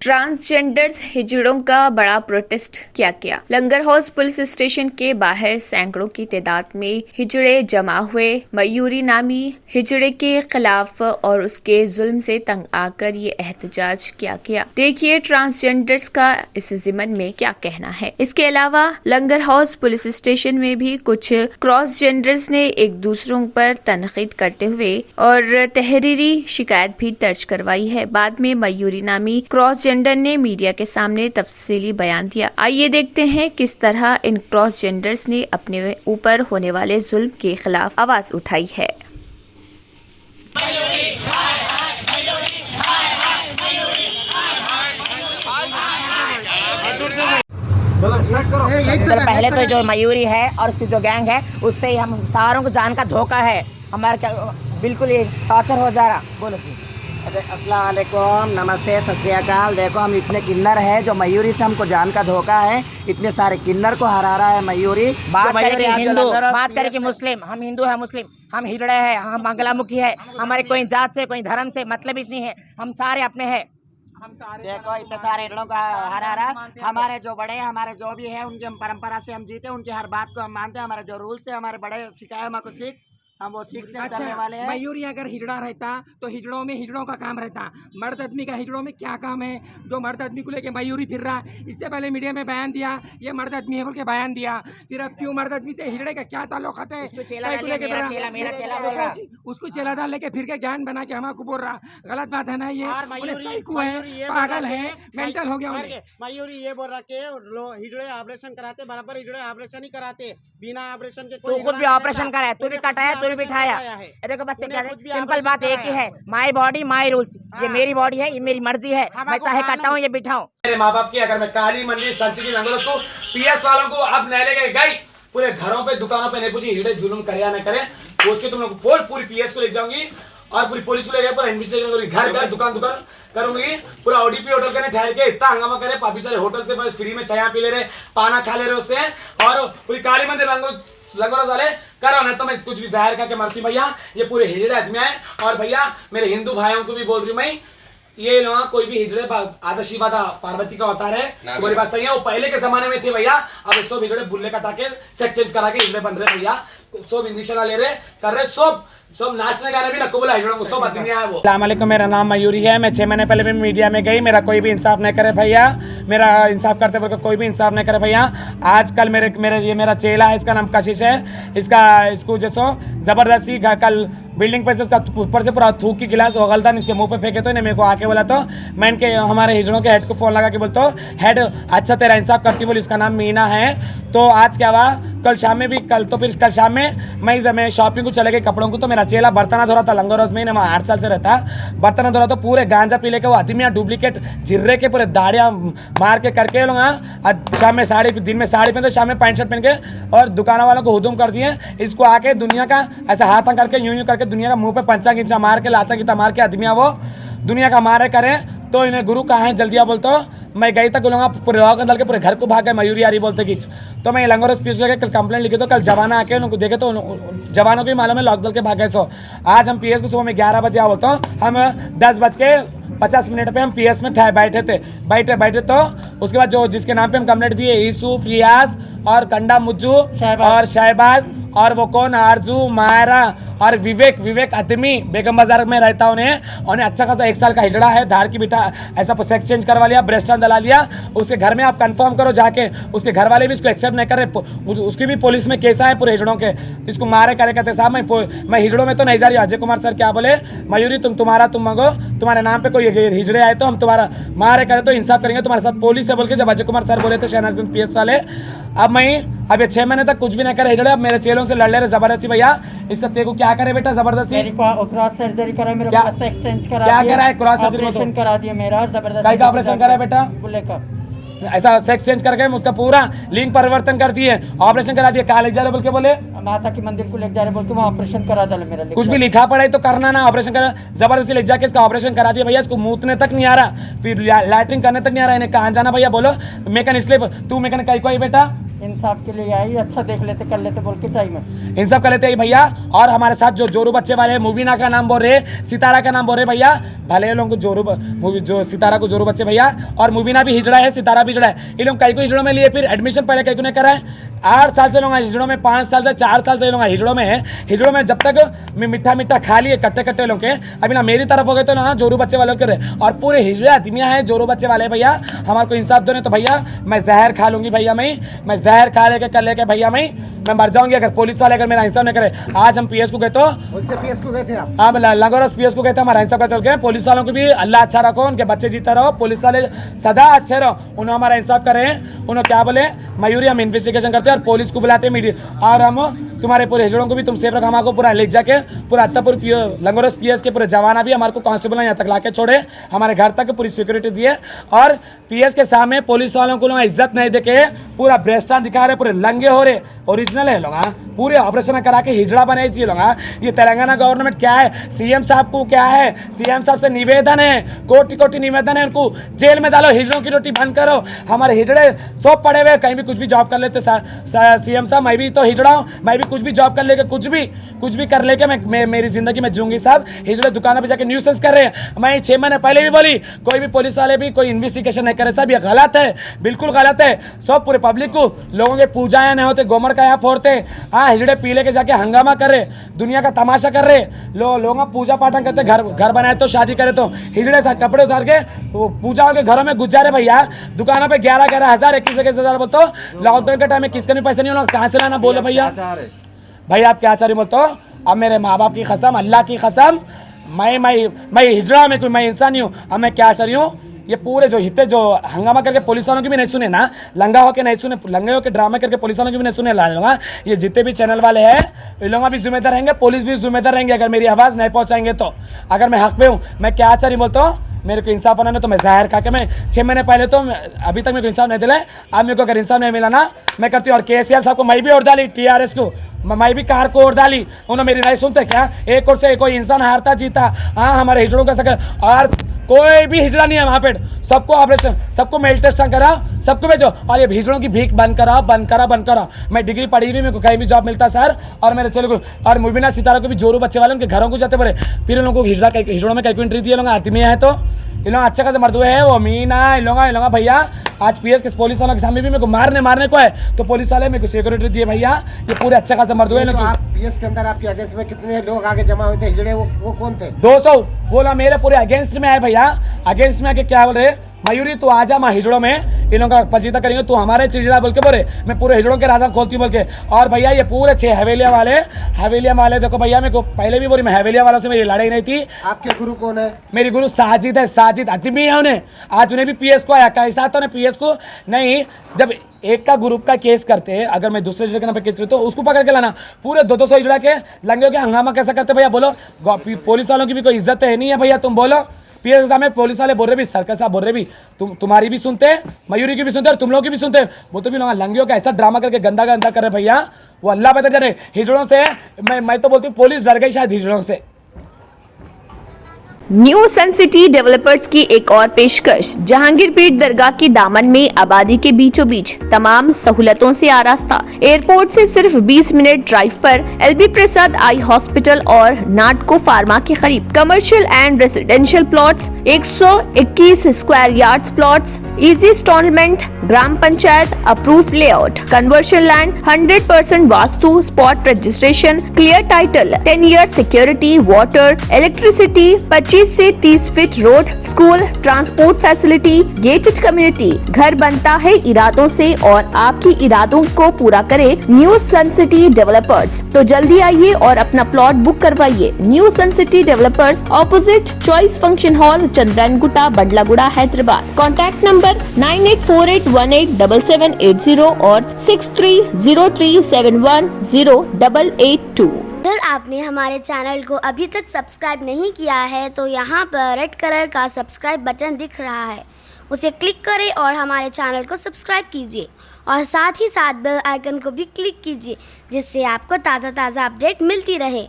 Transgenders हिजड़ों का बड़ा protest किया। लंगर हाउस पुलिस स्टेशन के बाहर सैकड़ों की तादाद में हिजड़े जमा हुए। मयूरी नामी हिजड़े के खिलाफ और उसके जुल्म से तंग आकर ये एहतजाज किया गया। देखिए ट्रांसजेंडर्स का इस ज़िमन में क्या कहना है। इसके अलावा लंगर हाउस पुलिस स्टेशन में भी कुछ क्रॉस जेंडर्स ने एक दूसरों पर तनकीद करते हुए और तहरीरी शिकायत भी दर्ज करवाई है। बाद में मयूरी नामी क्रॉस जेंडर ने मीडिया के सामने तफसीली बयान दिया। आइए देखते हैं किस तरह इन क्रॉस जेंडर्स ने अपने ऊपर होने वाले जुल्म के खिलाफ आवाज उठाई है। सर पहले तो जो मयूरी है और उसकी जो गैंग है उससे ही हम सारों को जान का धोखा है। हमारे बिल्कुल ही टॉर्चर हो जा रहा। बोलो अस्सलाम वालेकुम, नमस्ते, सत श्री अकाल। देखो हम इतने किन्नर है जो मयूरी से हमको जान का धोखा है। इतने सारे किन्नर को हरा रहा है मयूरी। बात करें हिंदू, बात करें कि मुस्लिम, हम हिंदू है, मुस्लिम, हम हिजड़े हैं, हम मंगलामुखी है। हमारे कोई जात से कोई धर्म से मतलब ही नहीं है। हम सारे अपने हैं। देखो इतने सारे हिजड़ों का हरा रहा। हमारे जो बड़े हमारे जो भी है उनके परंपरा से हम जीते, उनकी हर बात को हम मानते हैं। हमारे जो रूल्स है हमारे बड़े सिखाए हमको सीख, हम वो सीख से चलने वाले हैं। मयूरी अगर हिजड़ा रहता तो हिजड़ों में हिजड़ों का काम रहता। मर्द आदमी का हिजड़ों में क्या काम है जो मर्द आदमी को लेके मयूरी फिर रहा। इससे पहले मीडिया में बयान दिया ये मर्द आदमी है बोल के बयान दिया। फिर अब क्यों मर्द आदमी से हिजड़े का क्या ताल्लुक है? उसको चेला डाल लेके फिर के ज्ञान बना के हमको बोल रहा। गलत बात है ना ये? साइको है, पागल है, मेंटल हो गया। मयूरी ये बोल रहा कि हिजड़े ऑपरेशन कराते, बराबर हिजड़े ऑपरेशन ही कराते, बिना ऑपरेशन के। तू खुद भी ऑपरेशन करा है, तू भी कटाया, तू भी बिठाया। देखो बस सिंपल बात एक ही है, माई बॉडी माई रूल्स। ये मेरी बॉडी है, ये मेरी मर्जी है, मैं चाहे कटाऊं या बिठाऊं। मेरे माँ बाप की अगर मैं काली मंदिर संचित लंगर को पीएस वालों को अब नहले के गई पूरे घरों पे दुकानों पे नहीं पूछी हिजड़े जुल्म करे या न करे, पूछ के तुम लोग पूरी पीएस को ले जाऊंगी और पूरी पुलिस को ले पूरा इन्वेस्टिगेशन करूंगी। घर घर दुकान करूंगी। पूरा ओडीपी होटल करने ठहर के इतना हंगामा करे। पापी सारे होटल से बस फ्री में चाय पी ले रहे, पाना खा ले रहे उससे। और पूरी काली मंदिर लंगोर वाले करो ना तो मैं कुछ भी जाहिर करके मरती भैया। ये पूरे हिजड़े आदमी है। और भैया मेरे हिंदू भाइयों को भी बोल रही हूँ मैं, ये लोग कोई भी हिजड़े आधा शिव आधा पार्वती का अवतार है। तुम्हारी बात सही है। वो पहले के जमाने में थे भैया। अब सब हिजड़े बुल्ले कटा के सेक्स चेंज करा के हिजड़े बन रहे भैया। सब इंजेक्शन ले रहे कर रहे, सब नाचने गाने भी नको बोला हिजड़ों को, सब आदमी है वो। अस्सलाम वालेकुम, मेरा नाम मयूरी है। मैं 6 महीने पहले भी मीडिया में गई, मेरा कोई भी इंसाफ नहीं करे भैया। मेरा इंसाफ करते बोल कोई भी इंसाफ नहीं करे भैया। आजकल मेरा चेला है, इसका नाम कशिश है। इसको जैसो जबरदस्ती कल बिल्डिंग पे से उसका ऊपर से पूरा थूक की गिलास उगलता इसके मुंह पे फेंके तो इन्हें मेरे को आके बोला। तो मैं इनके हमारे हिजड़ों के हेड को फोन लगा के बोलता हूँ, हेड अच्छा तेरा इंसाफ करती बोली। इसका नाम मीना है। तो आज क्या हुआ, कल शाम में भी कल शाम में मैं शॉपिंग को चले गए कपड़ों को। तो मेरा चेला बर्तना धो रहा था लंगर हाउस में, 8 साल से रहता। बर्तना धो रहा तो पूरे गांजा पी लेके वो आदमी डुप्लीकेट झिर्रे के पूरे दाढ़ियाँ मार के करके लोग शाम में साड़ी दिन में साड़ी पहनते, शाम में पैंट शर्ट पहन के और दुकानों वालों को हुदुम कर दिए। इसको आके दुनिया का ऐसा हाथ करके यूं करके दुनिया का मुंह पे पंचा गिंचा मार के लाता गीता मार के आदमियाँ वो दुनिया का मारे करें। तो इन्हें गुरु कहाँ है जल्दिया बोलता हूँ। मैं गई तक बोलूँगा पूरे रॉक डाल के पूरे घर को भाग गए मयूरी यारी बोलते खींच। तो मैं लंगर पीस के कल कंप्लेंट लिखी तो कल जवाना आके उनको देखे तो जवानों को भी मालूम है लॉक डाल के भाग गए। सो आज हम पीएस को सुबह में 11 बजे आ बोलता हूँ। हम 10:50 पे हम पीएस में बैठे तो उसके बाद जो जिसके नाम पे हम कंप्लेंट दिए ईसू फियाज और कंडा मुज्जू और शहबाज और वो कौन आरजू मायरा और विवेक आदमी बेगम बाजार में रहता। उन्हें अच्छा खासा 1 साल का हिजड़ा है, धार की बेटा ऐसा सेक्स चेंज करवा लिया, ब्रेस्टन दला लिया। उसके घर में आप कंफर्म करो जाके। उसके घर वाले भी इसको एक्सेप्ट नहीं कर रहे। उसकी भी पुलिस में केस है पूरे हिजड़ों के। इसको मारे करे कहते साहब मैं हिजड़ों में तो नहीं जा रही। अजय कुमार सर क्या बोले, मयूरी तुम मांगो, तुम्हारे नाम पे कोई हिजड़े आए तो हम तुम्हारा मारे करे तो इंसाफ करेंगे तुम्हारे साथ। पुलिस से बोल के जब अजय कुमार सर बोले थे शहनाज पीएस वाले। अब ये 6 महीने तक कुछ भी नहीं करे हिजड़े। अब मेरे चेलों से लड़ ले रहे जबरदस्ती। भैया इसका तेरे को क्या करे बेटा जबरदस्ती? क्रॉस सर्जरी करा, मेरा एक्सचेंज करा, क्या करा है? क्रॉस सर्जरी ऑपरेशन करा दिया मेरा जबरदस्ती। काय का ऑपरेशन करा है बेटा? बुल्ले का। ऐसा सेक्स चेंज करके उसका पूरा लिंग परिवर्तन कर दिए, ऑपरेशन करा दिया। कॉलेज जा रहे बोल के बोले माता के मंदिर को ले जा रहे बोल के वहाँ ऑपरेशन करा डाले मेरा। कुछ भी लिखा पड़ा है तो करना ना, ऑपरेशन करा जबरदस्ती ले जाके इसका ऑपरेशन करा दिया। भैया इसको मूतने तक नहीं आ रहा, फिर लैट्रिन करने तक नहीं आ रहा। इन्हें कहाँ जाना भैया बोलो? मैकेनिक इसलिए तू मैकेनिक कहीं कोई बेटा इंसाफ के लिए आई, अच्छा देख लेते कर लेते बोल के टाइम में इन सब कर लेते हैं भैया। और हमारे साथ जो जोरू बच्चे वाले हैं, मुबीना का नाम बोल रहे, सितारा का नाम बोल रहे भैया, भले लोगों को जो सितारा को जोरू बच्चे भैया, और मुबीना भी हिजड़ा है, सितारा भी हिजड़ा है। ये लोग कई को हिजड़ों में लिए, फिर एडमिशन पहले कई को नहीं कराए। 8 साल से लोग हिजड़ों में, 5 साल से 4 साल से लोग हिजड़ों में है। हिजड़ों में जब तक मीठा मीठा खा लिए कट्टे कट्टे लोग के, अभी ना मेरी तरफ हो गए तो ना जोरू बच्चे वाले कर रहे, और पूरे हिजड़े आदमियाँ हैं जोरू बच्चे वाले भैया। हमारे को इंसाफ दो नहीं तो भैया मैं जहर खा लूंगी भैया, मैं जहर खा लेके कर लेके भैया मैं मर जाऊंगी अगर पुलिस वाले अगर मेरा इंसाफ नहीं करे। आज हम पीएस को गए तो पीएस को गए थे आप? हाँ लंगोरस पीएस को गए थे, हमारा इंसाफ कर चल गए। पुलिस वालों को भी अल्लाह अच्छा रखो, उनके बच्चे जीते रहो, पुलिस वाले सदा अच्छे रहो, उन्होंने हमारा इंसाफ करे। उन्होंने क्या बोले, मयूरी हम इन्वेस्टिगेशन करते हैं और पुलिस को बुलाते हैं मीडिया, और हम तुम्हारे पूरे हिजड़ों को भी तुम सेफ रखो। हमारे को पूरा ले जाके पूरा अत्तापुर लंगोरस पीएस के पूरे जवाना भी हमारे को कांस्टेबल यहाँ तक लाके छोड़े, हमारे घर तक पूरी सिक्योरिटी दिए। और पीएस के सामने पुलिस वालों को लोग इज्जत नहीं देके पूरा ब्रेस्टान दिखा रहे, पूरे लंगे हो रहे। ओरिजिनल है लोग, पूरे ऑपरेशन करा के हिजड़ा बनाई चाहिए लोग। ये तेलंगाना गवर्नमेंट क्या है, सीएम साहब को क्या है, सीएम साहब से निवेदन है, कोटि कोटि निवेदन है, उनको जेल में डालो, हिजड़ों की रोटी बंद करो। हमारे हिजड़े सब पड़े हुए, कहीं भी कुछ भी जॉब कर लेते सीएम साहब, मैं भी तो हिजड़ा हूँ, मैं भी कुछ भी जॉब कर लेके कुछ भी कर लेके मैं मेरी जिंदगी में जूंगी। साहब हिजड़े दुकानों पे जाके न्यूसेंस कर रहे हैं। मैं 6 महीने पहले भी बोली, कोई भी पुलिस वाले भी कोई इन्वेस्टिगेशन नहीं करे साहब, ये गलत है, बिल्कुल गलत है। सब पूरे पब्लिक को लोगों के पूजाएं नहीं होते, गोमर का यहाँ फोड़ते, हाँ हिजड़े पी लेके जाके हंगामा कर रहे, दुनिया का तमाशा कर रहे। लोग पूजा पाठन करते, घर बनाए तो शादी करे तो हिजड़े सा कपड़े उतार के पूजाओं के घरों में गुजारे भैया। दुकानों पे 11-11 हज़ार 21-21 बोलते हो, लॉकडाउन के टाइम में किसके भी पैसे नहीं होना, कहाँ से लाना बोलो भैया। भाई आप क्या चाह रही बोलते हो? अब मेरे माँ बाप की कसम, अल्लाह की कसम, मैं हिजड़ा में कोई मैं इंसान नहीं हूँ। अब मैं क्या चाह रही हूँ, ये पूरे जो हिते जो हंगामा करके पुलिस वालों की भी नहीं सुने ना, लंगा होके नहीं सुने, लंगे होके ड्रामा करके पुलिस वालों की भी नहीं सुने लोग। ये जितने भी चैनल वाले हैं ये लोग भी जिम्मेदार रहेंगे, पुलिस भी जिम्मेदार रहेंगे अगर मेरी आवाज़ नहीं पहुँचाएंगे तो। अगर मैं हक पे हूँ, मैं क्या चाह रही बोलता हूँ, मेरे को इंसाफ बनाना तो मैं जहर खा के, मैं 6 महीने पहले तो अभी तक मेरे को इंसाफ नहीं दिला है। अब मेरे को अगर इंसाफ नहीं मिला ना, मैं करती हूँ। और केसीआर साहब को मैं भी ओढ़ डाली, टीआरएस को मैं भी कार को ओढ़ डाली, उन्होंने मेरी नहीं सुनते क्या? एक और से कोई इंसान हारता जीता, हाँ हमारे हिजड़ों का सकर, और कोई भी हिजड़ा नहीं है वहाँ पे। सबको ऑपरेशन, सबको मेल टेस्ट कराओ, सबको भेजो, और ये हिजड़ों की भीख बंद कराओ। मैं डिग्री पढ़ी हुई, मेरे को कहीं भी जॉब मिलता सर। और मेरे चले को और मुबीना सितारा को भी जोरू बच्चे वाले उनके घरों को जाते पड़े, फिर उन लोगों को हिजड़ों में कई एंट्री दिए लोग आदमी है तो इन लोग अच्छा खासा मर्द हुए है। वो मीना इन लोग भैया आज पीएस के पुलिस वालों के सामने भी मेरे को मारने को है, तो पुलिस वाले मेरे को सिक्योरिटी दिए भैया। ये पूरे अच्छा खासा मर्द हुए। तो आप पीएस के अंदर आपके अगेंस्ट में कितने लोग आगे जमा हुए थे हिजड़े, वो कौन थे? 200 बोला मेरे पूरे अगेंस्ट में आए भैया। अगेंस्ट में आके क्या बोल रहे, मयूरी तू आजा मैं हिजड़ों में इन लोगों का पचीता करेंगे, तू हमारे चिड़िया बोल के बोले, मैं पूरे हिजड़ों के राजा खोलती बोल के। और भैया ये पूरे 6 हवेलिया वाले देखो भैया, मेरे को पहले भी बोली, मैं हवेलिया वालों से मेरी लड़ाई नहीं थी। आपके गुरु कौन है? मेरी गुरु साजिद है, साजिद आदमी है उन्हें। आज उन्हें भी पीएस को आया, कैसा तो पीएस को नहीं, जब एक का ग्रुप का केस करते हैं, अगर मैं दूसरे हिजड़े के नाम पे केस करती तो उसको पकड़ के लाना। पूरे 200 हिजड़ा के लंगे के हंगामा कैसा करते भैया बोलो? पुलिस वालों की भी कोई इज्जत है नहीं है भैया, तुम बोलो। पीएस के सामने पुलिस वाले बोल रहे भी, सर्कस साहब बोल रहे भी, तुम्हारी भी सुनते हैं, मयूरी की भी सुनते हैं, और तुम लोग की भी सुनते हैं। वो तो भी लोग लंगियों का ऐसा ड्रामा करके गंदा कर रहे भैया, वो अल्लाह बेहतर कर रहे हिजड़ों से। मैं तो बोलती हूँ पुलिस डर गई शायद हिजड़ों से। न्यू सन सिटी डेवलपर्स की एक और पेशकश, जहांगीरपीर दरगाह के दामन में आबादी के बीचों बीच तमाम सहूलतों से आरास्ता, एयरपोर्ट से सिर्फ 20 मिनट ड्राइव पर LB प्रसाद आई हॉस्पिटल और नाटको फार्मा के करीब commercial and residential plots, 121 square yards plots, easy instalment, gram panchayat approve layout, conversion land, 100% vastu, spot registration, clear title, 10 year security, water, electricity, 25 से 30 feet road, school, transport facility, gated community. घर बनता है इरादों से और आपकी इरादों को पूरा करे न्यू सन सिटी डेवलपर्स। तो जल्दी आइए और अपना प्लॉट बुक करवाइए। New sun city developers, opposite choice function hall, Chandrayangutta, Bandlaguda, Hyderabad. Contact number 9848187780 और 6303710882। अगर आपने हमारे चैनल को अभी तक सब्सक्राइब नहीं किया है तो यहाँ पर रेड कलर का सब्सक्राइब बटन दिख रहा है, उसे क्लिक करें और हमारे चैनल को सब्सक्राइब कीजिए और साथ ही साथ बेल आइकन को भी क्लिक कीजिए, जिससे आपको ताज़ा अपडेट मिलती रहे।